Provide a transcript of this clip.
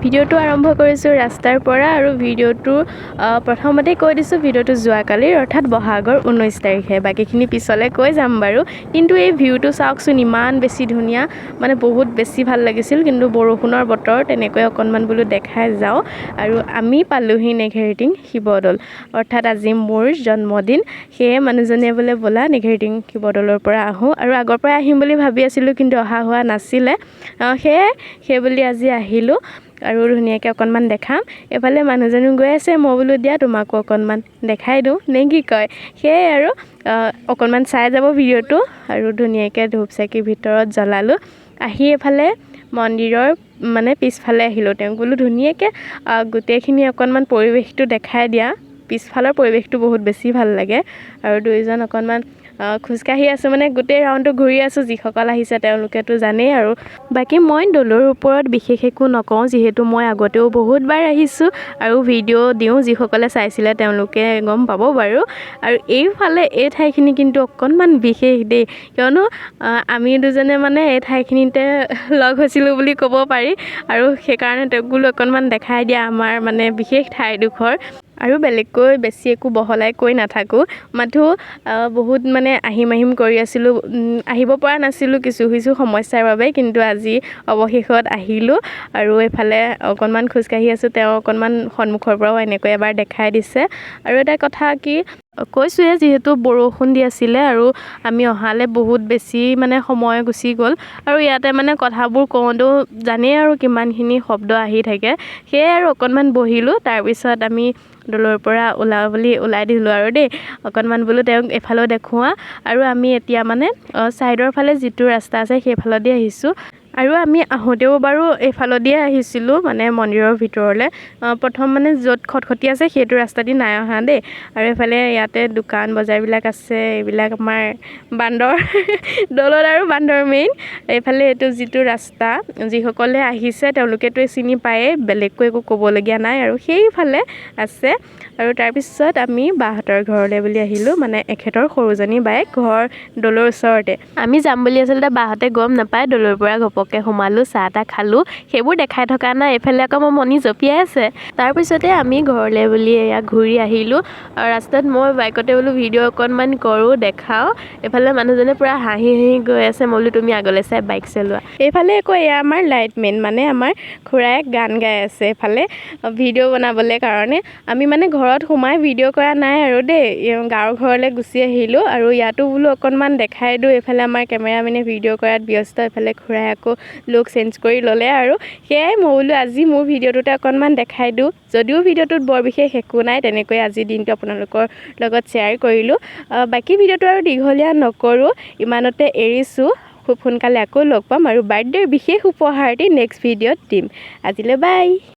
ভিডিঅ'টো আৰম্ভ কৰিছোঁ ৰাস্তাৰ পৰা আৰু ভিডিঅ'টো প্ৰথমতে কৈ দিছোঁ ভিডিঅ'টো যোৱাকালিৰ অৰ্থাৎ বহাগৰ 19 তাৰিখে বাকীখিনি পিছলৈ কৈ যাম বাৰু কিন্তু এই ভিউটো চাওকচোন ইমান বেছি ধুনীয়া মানে বহুত বেছি ভাল লাগিছিল কিন্তু বৰষুণৰ বতৰ তেনেকৈ অকণমান বোলো দেখাই যাওঁ আৰু আমি পালোহি নেঘেৰিটিং শিৱদৌল অৰ্থাৎ আজি মোৰ জন্মদিন সেয়ে মানুহজনে বোলে ব'লা নেঘেৰিটিং শিৱদৌলৰ পৰা আহোঁ আৰু আগৰ পৰাই আহিম বুলি ভাবি আছিলোঁ কিন্তু অহা হোৱা নাছিলে সেই বুলি আজি আহিলোঁ আৰু ধুনীয়াকৈ অকণমান দেখাম এফালে মানুহজনো গৈ আছে মই বোলো দিয়া তোমাকো অকণমান দেখাই দিওঁ নে কি কয় সেয়ে আৰু অকণমান চাই যাব ভিডিঅ'টো আৰু ধুনীয়াকৈ ধূপ চাকি ভিতৰত জ্বলালোঁ আহি এফালে মন্দিৰৰ মানে পিছফালে আহিলোঁ তেওঁক বোলো ধুনীয়াকৈ গোটেইখিনি অকণমান পৰিৱেশটো দেখাই দিয়া পিছফালৰ পৰিৱেশটো বহুত বেছি ভাল লাগে আৰু দুইজন অকণমান খোজকাঢ়ি আছোঁ মানে গোটেই ৰাউণ্ডটো ঘূৰি আছোঁ যিসকল আহিছে তেওঁলোকেতো জানেই আৰু বাকী মই দৌলৰ ওপৰত বিশেষ একো নকওঁ যিহেতু মই আগতেও বহুতবাৰ আহিছোঁ আৰু ভিডিঅ' দিওঁ যিসকলে চাইছিলে তেওঁলোকে গম পাব বাৰু আৰু এইফালে এই ঠাইখিনি কিন্তু অকণমান বিশেষ দেই কিয়নো আমি দুজনে মানে এই ঠাইখিনিতে লগ হৈছিলোঁ বুলি ক'ব পাৰি আৰু সেইকাৰণে তেওঁক বোলো অকণমান দেখাই দিয়া আমাৰ মানে বিশেষ ঠাইডোখৰ আৰু বেলেগকৈ বেছি একো বহলাই কৈ নাথাকোঁ মাথো বহুত মানে আহিম কৰি আছিলোঁ আহিব পৰা নাছিলোঁ কিছু সমস্যাৰ বাবে কিন্তু আজি অৱশেষত আহিলোঁ আৰু এইফালে অকণমান খোজকাঢ়ি আছোঁ তেওঁ অকণমান সন্মুখৰ পৰাও এনেকৈ এবাৰ দেখাই দিছে আৰু এটা কথা কি কৈছোঁৱে যিহেতু বৰষুণ দি আছিলে আৰু আমি অহালে বহুত বেছি মানে সময় গুচি গ'ল আৰু ইয়াতে মানে কথাবোৰ কওঁতেও জানেই আৰু কিমানখিনি শব্দ আহি থাকে সেয়ে আৰু অকণমান বহিলোঁ তাৰপিছত আমি দৌলৰ পৰা ওলাই দিলোঁ আৰু দেই অকণমান বোলো তেওঁক এফালেও দেখুওৱা আৰু আমি এতিয়া মানে ছাইডৰ ফালে যিটো ৰাস্তা আছে সেইফালেদি আহিছোঁ আৰু আমি আহোঁতেও বাৰু এইফালেদিয়ে আহিছিলোঁ মানে মন্দিৰৰ ভিতৰলৈ প্ৰথম মানে য'ত খটখটি আছে সেইটো ৰাস্তা দি নাই অহা দেই আৰু এইফালে ইয়াতে দোকান বজাৰবিলাক আছে এইবিলাক আমাৰ বান্দৰ দৌলত আৰু বান্দৰ মেইন এইফালে এইটো যিটো ৰাস্তা যিসকলে আহিছে তেওঁলোকেতো চিনি পায়েই বেলেগকৈ একো ক'বলগীয়া নাই আৰু সেইফালে আছে আৰু তাৰপিছত আমি বাহঁতৰ ঘৰলৈ বুলি আহিলোঁ মানে এখেতৰ সৰুজনী বায়েক ঘৰ দৌলৰ ওচৰতে আমি যাম বুলি আচলতে বাহঁতে গম নাপায় দৌলৰ পৰা ঘপককৈ সোমালোঁ চাহ তাহ খালোঁ সেইবোৰ দেখাই থকা নাই এইফালে আকৌ মোৰ মনি জঁপিয়াই আছে তাৰপিছতে আমি ঘৰলৈ বুলি এয়া ঘূৰি আহিলোঁ আৰু ৰাস্তাত মই বাইকতে বোলো ভিডিঅ' অকণমান কৰোঁ দেখাওঁ এইফালে মানুহজনে পূৰা হাঁহি গৈ আছে মই বোলো তুমি আগলৈ চাই বাইক চলোৱা এইফালে আকৌ এয়া আমাৰ লাইটমেন মানে আমাৰ খুৰাই গান গাই আছে এইফালে ভিডিঅ' বনাবলৈ কাৰণে আমি মানে ঘৰত সোমাই ভিডিঅ' কৰা নাই আৰু দেই গাঁৱৰ ঘৰলৈ গুচি আহিলোঁ আৰু ইয়াতো বোলো অকণমান দেখাই দিওঁ এইফালে আমাৰ কেমেৰামেনে ভিডিঅ' কৰাত ব্যস্ত এইফালে খুৰাই আকৌ লুক চেঞ্জ কৰি ল'লে আৰু সেয়াই মই বোলো আজি মোৰ ভিডিঅ'টোতে অকণমান দেখাই দিওঁ যদিও ভিডিঅ'টোত বৰ বিশেষ একো নাই তেনেকৈ আজি দিনটো আপোনালোকৰ লগত শ্বেয়াৰ কৰিলোঁ বাকী ভিডিঅ'টো আৰু দীঘলীয়া নকৰোঁ ইমানতে এৰিছোঁ খুব সোনকালে আকৌ লগ পাম আৰু বাৰ্থডেৰ বিশেষ উপহাৰ দি নেক্সট ভিডিঅ'ত দিম আজিলৈ বাই